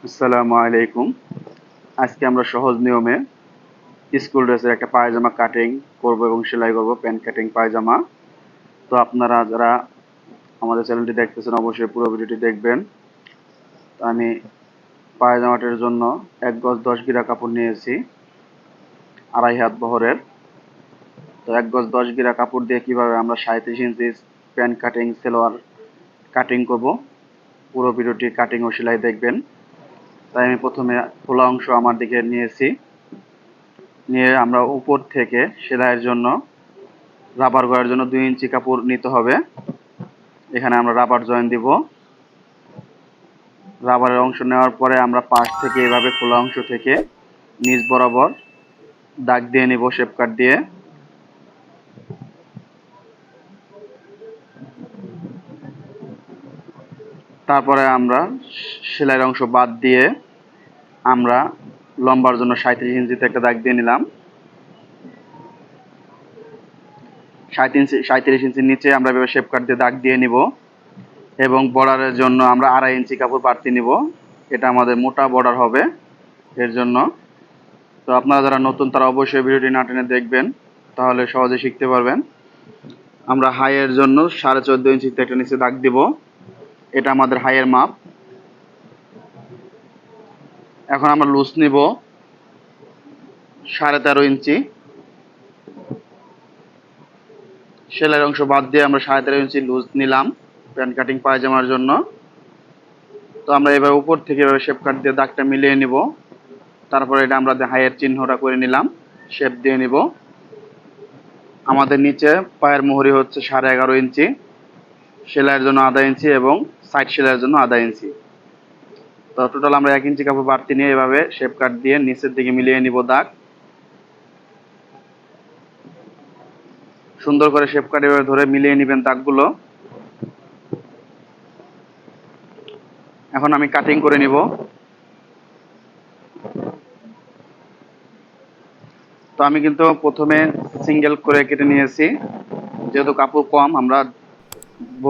আসসালামু আলাইকুম। আজকে আমরা সহজ নিয়মে স্কুল ড্রেসের একটা পায়জামা কাটিং করব এবং সেলাই করব, প্যান্ট কাটিং পায়জামা। তো আপনারা যারা আমাদের চ্যানেলটি দেখতেছেন অবশ্যই পুরো ভিডিওটি দেখবেন। তো আমি পায়জামাটির জন্য ১ গজ ১০ গিরা কাপড় নিয়েছি, ২.৫ হাত বহরের। তো ১ গজ ১০ গিরা কাপড় দিয়ে কিভাবে আমরা ৩৭ ইঞ্চি প্যান্ট কাটিং সালোয়ার কাটিং করব, পুরো ভিডিওটি কাটিং ও সেলাই দেখবেন। তাই আমি প্রথমে খোলা অংশ আমার দিকে নিয়েছি, নিয়ে আমরা উপর থেকে সেলাইয়ের জন্য রাবার করার জন্য ২ ইঞ্চি কাপড় নিতে হবে। এখানে আমরা রাবার জয়েন দিব। রাবারের অংশ নেওয়ার পরে আমরা পাশ থেকে এভাবে খোলা অংশ থেকে নিচ বরাবর দাগ দিয়ে নিব শেপ কাট দিয়ে। তারপরে আমরা সেলাইয়ের অংশ বাদ দিয়ে আমরা লম্বার জন্য ৩৭ ইঞ্চিতে একটা দাগ দিয়ে নিলাম। ৩৭ ইঞ্চির নিচে আমরা এভাবে শেপ কাট দিয়ে দাগ দিয়ে নিব এবং বর্ডারের জন্য আমরা ২.৫ ইঞ্চি কাপড় বাড়তি নিব। এটা আমাদের মোটা বর্ডার হবে এর জন্য। তো আপনারা যারা নতুন তারা অবশ্যই ভিডিওটি না টেনে দেখবেন, তাহলে সহজে শিখতে পারবেন। আমরা হাইয়ের জন্য ১৪.৫ ইঞ্চিতে একটা নিচে দাগ দিব। এটা আমাদের হাইয়ের মাপ। এখন আমরা লুজ নিব ১৩.৫ ইঞ্চি। সেলাইয়ের অংশ বাদ দিয়ে আমরা ১৩.৫ ইঞ্চি লুজ নিলাম প্যান্ট কাটিং পায়জামার জন্য। তো আমরা এবার উপর থেকে এভাবে শেপ কাট দিয়ে দাগটা মিলিয়ে নিব। তারপরে এটা আমরা হাইয়ের চিহ্নটা করে নিলাম, শেপ দিয়ে নিব। আমাদের নিচে পায়ের মোহরি হচ্ছে ১১.৫ ইঞ্চি, সেলাইয়ের জন্য ০.৫ ইঞ্চি এবং সাইড সেলাইয়ের জন্য ০.৫ ইঞ্চি। তো টোটাল আমরা ১ ইঞ্চি কাপড় বাড়তি নিয়ে এভাবে শেপ কাট দিয়ে নিচের দিকে মিলিয়ে নিব দাগ। সুন্দর করে শেপ কাট এভাবে ধরে মিলিয়ে নেবেন দাগগুলো। এখন আমি কাটিং করে নিব। তো আমি কিন্তু প্রথমে সিঙ্গেল করে কেটে নিয়েছি, যেহেতু কাপড় কম, আমরা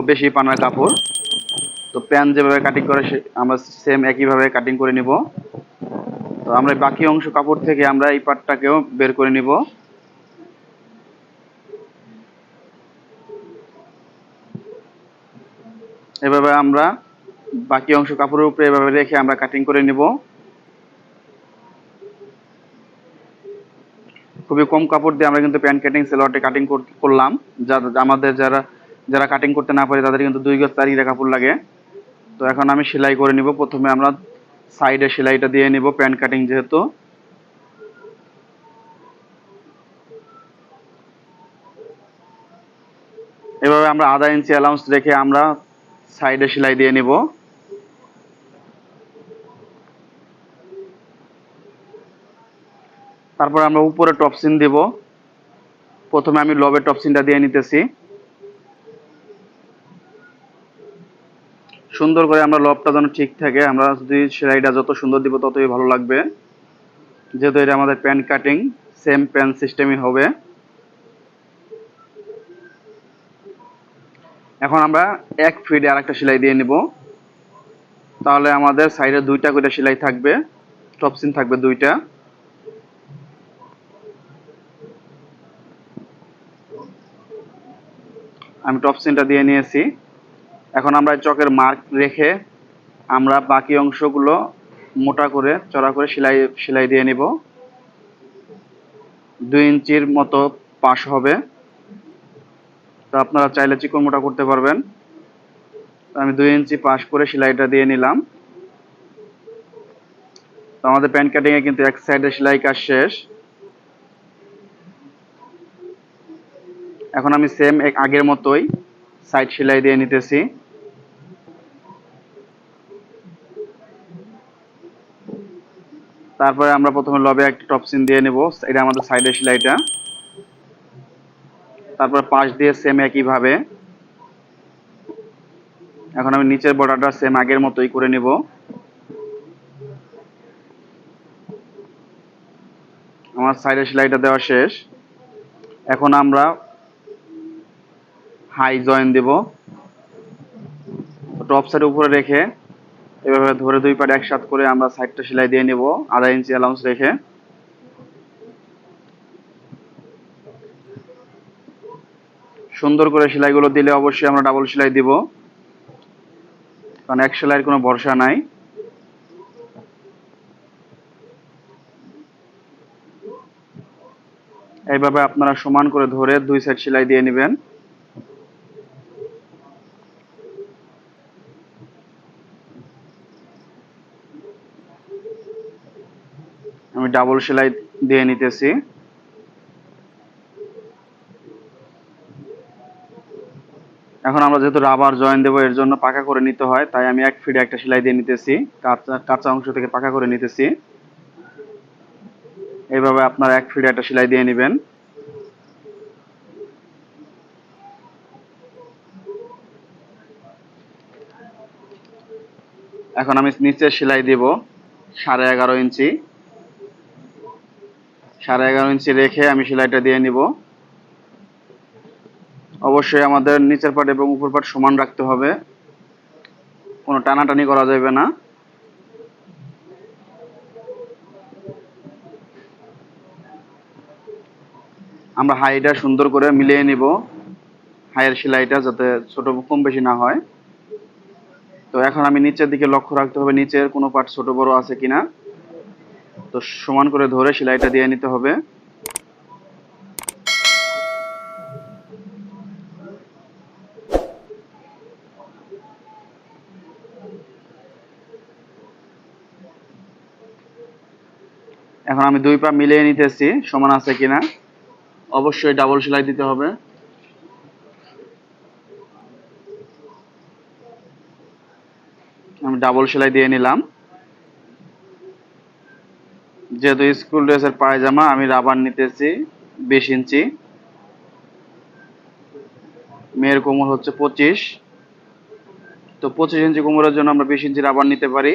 বেশি পানার কাপড়। তো প্যান যেভাবে কাটিং করে আমরা সেম একইভাবে কাটিং করে নিব। তো আমরা বাকি অংশ কাপড় থেকে আমরা এই পার্টটাকেও বের করে নিব। এভাবে আমরা বাকি অংশ কাপড়ের উপরে এভাবে রেখে আমরা কাটিং করে নিব। খুবই কম কাপড় দিয়ে আমরা কিন্তু প্যান্ট কাটিং সালোয়ারটি কাটিং করলাম। আমাদের যারা যারা কাটিং করতে না পারে তাদের কিন্তু ২ গজ ৪ গিরা কাপড় লাগে। তো এখন আমি সেলাই করে নিব। প্রথমে আমরা সাইডে সেলাইটা দিয়ে নিব প্যান্ট কাটিং যেহেতু। এভাবে আমরা ০.৫ ইঞ্চি অ্যালাউন্স রেখে আমরা সাইডে সেলাই দিয়ে নিব। তারপর আমরা উপরে টপসিন দিব। প্রথমে আমি লবের টপসিনটা দিয়ে নিতেছি। সুন্দর করে আমরা লবটা যেন ঠিক থাকে, আমরা যদি সেলাইটা যত সুন্দর দিব ততই ভালো লাগবে, যেহেতু এটা আমাদের প্যান্ট কাটিং সেম প্যান্ট সিস্টেমই হবে। এখন আমরা ১ ফিটে আরেকটা সেলাই দিয়ে নিব। তাহলে আমাদের সাইডে ২টা করে সেলাই থাকবে, টপসিন থাকবে ২টা। আমি টপসিনটা দিয়ে নিয়েছি। এখন আমরা চকের মার্ক রেখে আমরা বাকি অংশগুলো মোটা করে চড়া করে সেলাই দিয়ে নিব। ২ ইঞ্চির মতো পাশ হবে। তো আপনারা চাইলে চিকন মোটা করতে পারবেন। আমি ২ ইঞ্চি পাশ করে সেলাইটা দিয়ে নিলাম। তো আমাদের প্যান্ট কাটিং এ কিন্তু এক সাইডে সেলাই কাজ শেষ। এখন আমি সেম আগের মতোই সাইড সেলাই দিয়ে নিতেছি। তারপরে আমরা প্রথমে লবে একটা টপসিন দিয়ে নেব, এটা আমাদের সাইডের সেলাইটা। তারপর পাশ দিয়ে সেম একইভাবে। এখন আমি নিচের বর্ডারটা সেম আগের মতোই করে নিব। আমার সাইডের সেলাইটা দেওয়া শেষ। এখন আমরা হাই জয়েন দেব। টপ সাইড উপরে রেখে এভাবে ধরে দুই পাট একসাথে করে আমরা সাইডটা সেলাই দিয়ে নেব 1/2 ইঞ্চি অ্যালাউন্স রেখে। সুন্দর করে সেলাইগুলো দিলে অবশ্যই আমরা ডাবল সেলাই দিব, কারণ এক সেলাইয়ের কোনো ভরসা নাই। এইভাবে আপনারা সমান করে ধরে দুই সাইড সেলাই দিয়ে নেবেন। আমি ডাবল সেলাই দিয়ে নিতেছি। এখন আমরা যেহেতু রাবার জয়েন দেবো, এর জন্য পাকা করে নিতে হয়, তাই আমি 1 ফিটে একটা সেলাই দিয়ে নিতেছি, কাঁচা অংশ থেকে পাকা করে নিতেছি। এইভাবে আপনারা 1 ফিটে একটা সেলাই দিয়ে নেবেন। এখন আমি নিচে সেলাই দিব 11.5 ইঞ্চি। 11.5 ইঞ্চি রেখে আমি সেলাইটা দিয়ে নিব। অবশ্যই আমাদের নিচের পাট এবং উপর পাট সমান রাখতে হবে, কোনো টানাটানি করা যাবে না। আমরা হাইটা সুন্দর করে মিলিয়ে নিব, হাইয়ের সেলাইটা যাতে ছোট কম বেশি না হয়। তো এখন আমি নিচের দিকে লক্ষ্য রাখতে হবে নিচের কোনো পার্ট ছোট বড় আছে কিনা। তো সমান করে ধরে সেলাইটা দিয়ে নিতে হবে। এখন আমি দুই পা মিলিয়ে নিতেছি সমান আছে কিনা। অবশ্যই ডাবল সেলাই দিতে হবে। আমি ডাবল সেলাই দিয়ে নিলাম। যেহেতু স্কুল ড্রেসের পায়জামা, আমি রাবার নিতেছি 20 ইঞ্চি। মেয়ের কোমর হচ্ছে 25, তো 25 ইঞ্চি কোমরের জন্য আমরা 20 ইঞ্চি রাবার নিতে পারি।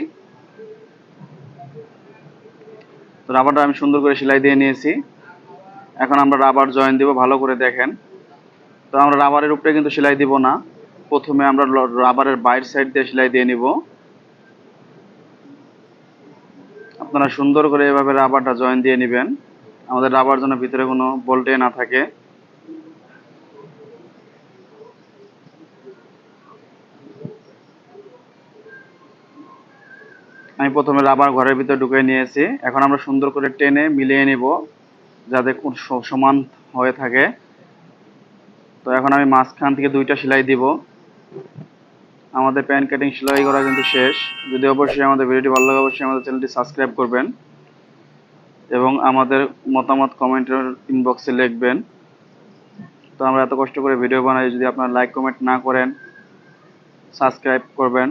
তো রাবারটা আমি সুন্দর করে সেলাই দিয়ে নিয়েছি। এখন আমরা রাবার জয়েন দিব, ভালো করে দেখেন। তো আমরা রাবারের উপরে কিন্তু সেলাই দিব না, প্রথমে আমরা রাবারের বাইর সাইড দিয়ে সেলাই দিয়ে নিব। আপনারা সুন্দর করে এভাবে রাবারটা জয়েন দিয়ে নেবেন, আমাদের রাবার যেন ভিতরে কোনো বল্টে না থাকে। আমি প্রথমে রাবার ঘরের ভিতরে ঢুকে নিয়েছি। এখন আমরা সুন্দর করে টেনে মিলিয়ে নিব যাতে সমান হয়ে থাকে। তো এখন আমি মাঝখান থেকে দুইটা সেলাই দিব। আমাদের প্যান কাটিং সেলাই করা কিন্তু শেষ। যদি অবশ্যই আমাদের ভিডিওটি ভালো লাগে, অবশ্যই আমাদের চ্যানেলটি সাবস্ক্রাইব করবেন এবং আমাদের মতামত কমেন্টের ইনবক্সে লিখবেন। তো আমরা এত কষ্ট করে ভিডিও বানাই, যদি আপনারা লাইক কমেন্ট না করেন, সাবস্ক্রাইব করবেন।